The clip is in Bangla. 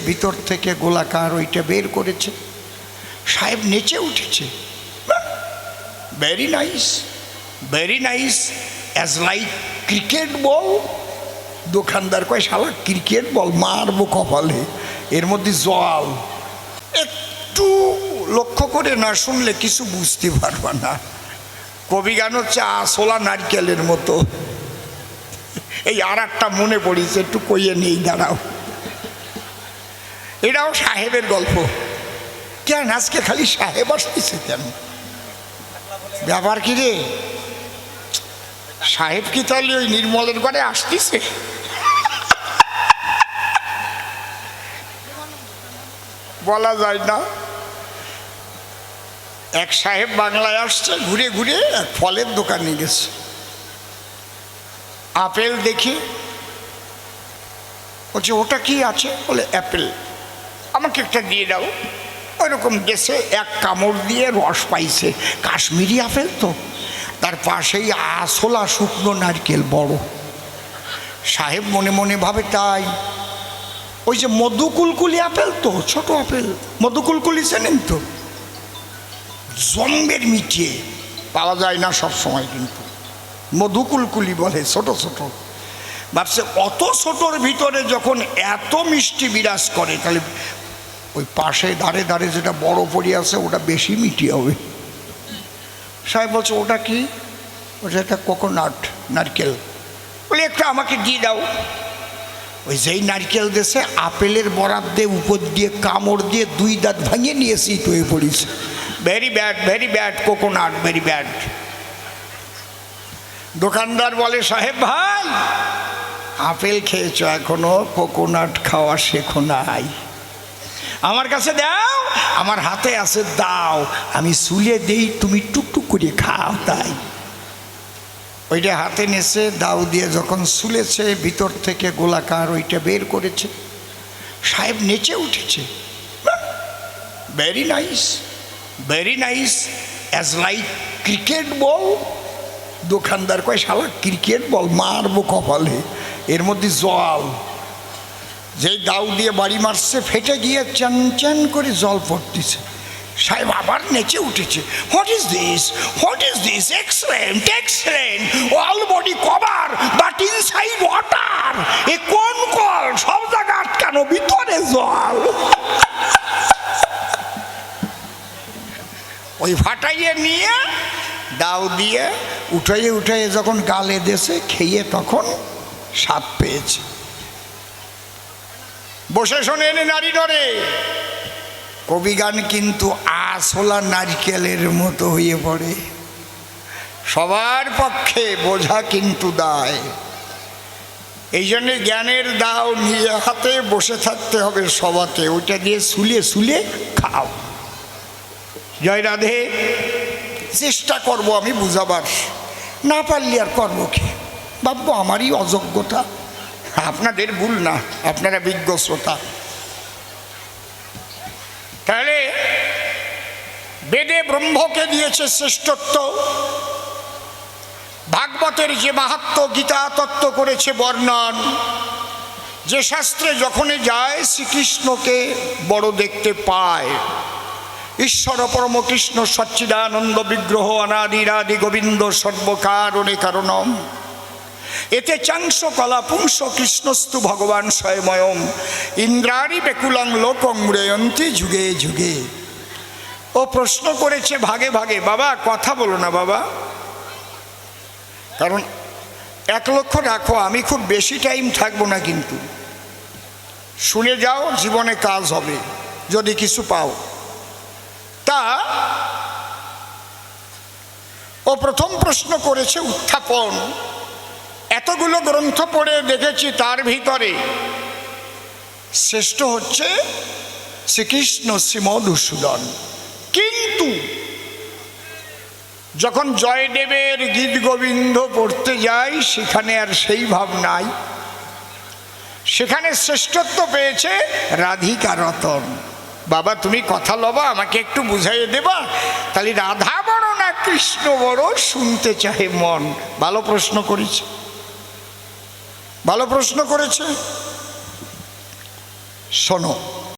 ভিতর থেকে গোলাকার ওইটা বের করেছে। সাহেব নেচে উঠেছে, very nice, very nice, as like cricket ball. দোকানদার কয়, শালা ক্রিকেট বল, মারবো কপালে, এর মধ্যে জল। একটু লক্ষ্য করে না শুনলে কিছু বুঝতে পারবা না। কবি গান হচ্ছে আসলা নারকেলের মতো। এই আর একটা মনে পড়েছে, একটু কইয়ে নেই, দাঁড়াও। এটাও সাহেবের গল্প। কেন আজকে খালি সাহেব আসতেছে কেন? ব্যাপার কি রে? সাহেব কি তাহলে ওই নির্মলের ঘরে আসতেছে? বলা যায় না। এক সাহেব বাংলায় আসছে, ঘুরে ঘুরে এক ফলের দোকানে গেছে। আপেল দেখি, বলছে ওটা কি আছে? বলে অ্যাপেল, আমাকে একটা দিয়ে দাও। ওইরকম গেছে, এক কামড় দিয়ে রস পাইছে, কাশ্মীরি আপেল তো। তার পাশেই আসলা শুকনো নারকেল বড়। সাহেব মনে মনে ভাবে, তাই ওই যে মধুকুলকুলি আপেল তো, ছোট আপেল, মধুকুলকুলি চেনেন তো? জম্বের মিটিয়ে পাওয়া যায় না সব সময়, কিন্তু মধুকুলকুলি বলে, ছোট ছোট। ভাবছে অত ছোটোর ভিতরে যখন এত মিষ্টি বিরাজ করে, তাহলে ওই পাশে দাঁড়ে দাঁড়ে যেটা বড় পড়ে আছে ওটা বেশি মিষ্টি হবে। সাহেব বলছে ওটা কি? বলছে এটা কোকোনাট, নারকেল। বলে একটা আমাকে দিয়ে দাও। ওই যেই নারকেল দেশে আপেলের বরাদ দিয়ে উপর দিয়ে কামড় দিয়ে দুই দাঁত ভাঙিয়ে নিয়েছি তো হয়ে পড়িস। Very bad coconut, very bad. দোকানদার বলে, সাহেব ভাই, আপেল খেয়েছ এখনো, কোকোনাট খাওয়া শেখো নাই। আমার কাছে দাও, আমার হাতে আছে, দাও, আমি সুলে দেই, তুমি টুকটুক করে খাও। তাই ওইটা হাতে নেছে, দাও দিয়ে যখন সুলেছে, ভিতর থেকে গোলাকার ওইটা বের করেছে। সাহেব নেচে উঠেছে, very nice, very nice, as like cricket ball. দোকানদার কয়, শালা ক্রিকেট বল, মারবো কপালে, এর মধ্যে জল। যেই দাউ দিয়ে বাড়ি মারছে, ফেটে গিয়ে চান চান করে জল পড়তেছে। সাহেব আবার নেচে উঠেছে, what is this, what is this, excellent, excellent, all body cover but inside water. এ কোন কল, সব জায়গা আটকানো, ভিতরে জল। ওই ফাটাইয়ে নিয়ে দাউ দিয়ে উঠাইয়ে উঠাইয়ে যখন গালে দেশে খেয়ে, তখন স্বাদ পেয়েছে। বসে শোনেন নারী নরে, কবি গান কিন্তু আসলা নারকেলের মতো হয়ে পড়ে। সবার পক্ষে বোঝা কিন্তু দায়। এই জন্যে জ্ঞানের দাও নিয়ে হাতে বসে থাকতে হবে সবাতে, ওইটা দিয়ে সুলে সুলে খাও। জয় রাধে। চেষ্টা করব আমি বুঝাবার, না পারলে আর করবো কি? ভাববো আমারই অযোগ্যতা, আপনাদের ভুল না, আপনারা বিজ্ঞ শ্রোতা। তাহলে বেদে ব্রহ্মকে দিয়েছে শ্রেষ্ঠত্ব, ভাগবতের যে মাহাত্ম্য, গীতা তত্ত্ব করেছে বর্ণন, যে শাস্ত্রে যখনই যায় শ্রীকৃষ্ণকে বড় দেখতে পায়। ঈশ্বর পরম কৃষ্ণ সচ্চিদানন্দ বিগ্রহ অনাদিরাদি গোবিন্দ সর্বকারণে কারণম, এতে চাংস কলা পুংস কৃষ্ণস্তু ভগবান স্বয়ময়ম, ইন্দ্রাণী বেকুলং লোকং ম্রিয়ন্তি যুগে যুগে। ও প্রশ্ন করেছে ভাগে ভাগে, বাবা কথা বলো না বাবা, কারণ 1 লক্ষ রাখো, আমি খুব বেশি টাইম থাকবো না, কিন্তু শুনে যাও, জীবনে কাজ হবে যদি কিছু পাও। তা ও প্রথম প্রশ্ন করেছে উত্থাপন। এতগুলো গ্রন্থ পড়ে দেখেছি, তার ভিতরে শ্রেষ্ঠ হচ্ছে শ্রীকৃষ্ণ শ্রী মধুসূদন। কিন্তু যখন জয়দেবের গীত গোবিন্দ পড়তে যাই, সেখানে আর সেই ভাব নাই। সেখানে শ্রেষ্ঠত্ব পেয়েছে রাধিকা রতন। বাবা তুমি কথা লবা, আমাকে একটু বুঝাইয়ে দেবা, তাহলে রাধা বড় না কৃষ্ণ বড় শুনতে চাহে মন। ভালো প্রশ্ন করেছে, ভালো প্রশ্ন করেছে। শোনো,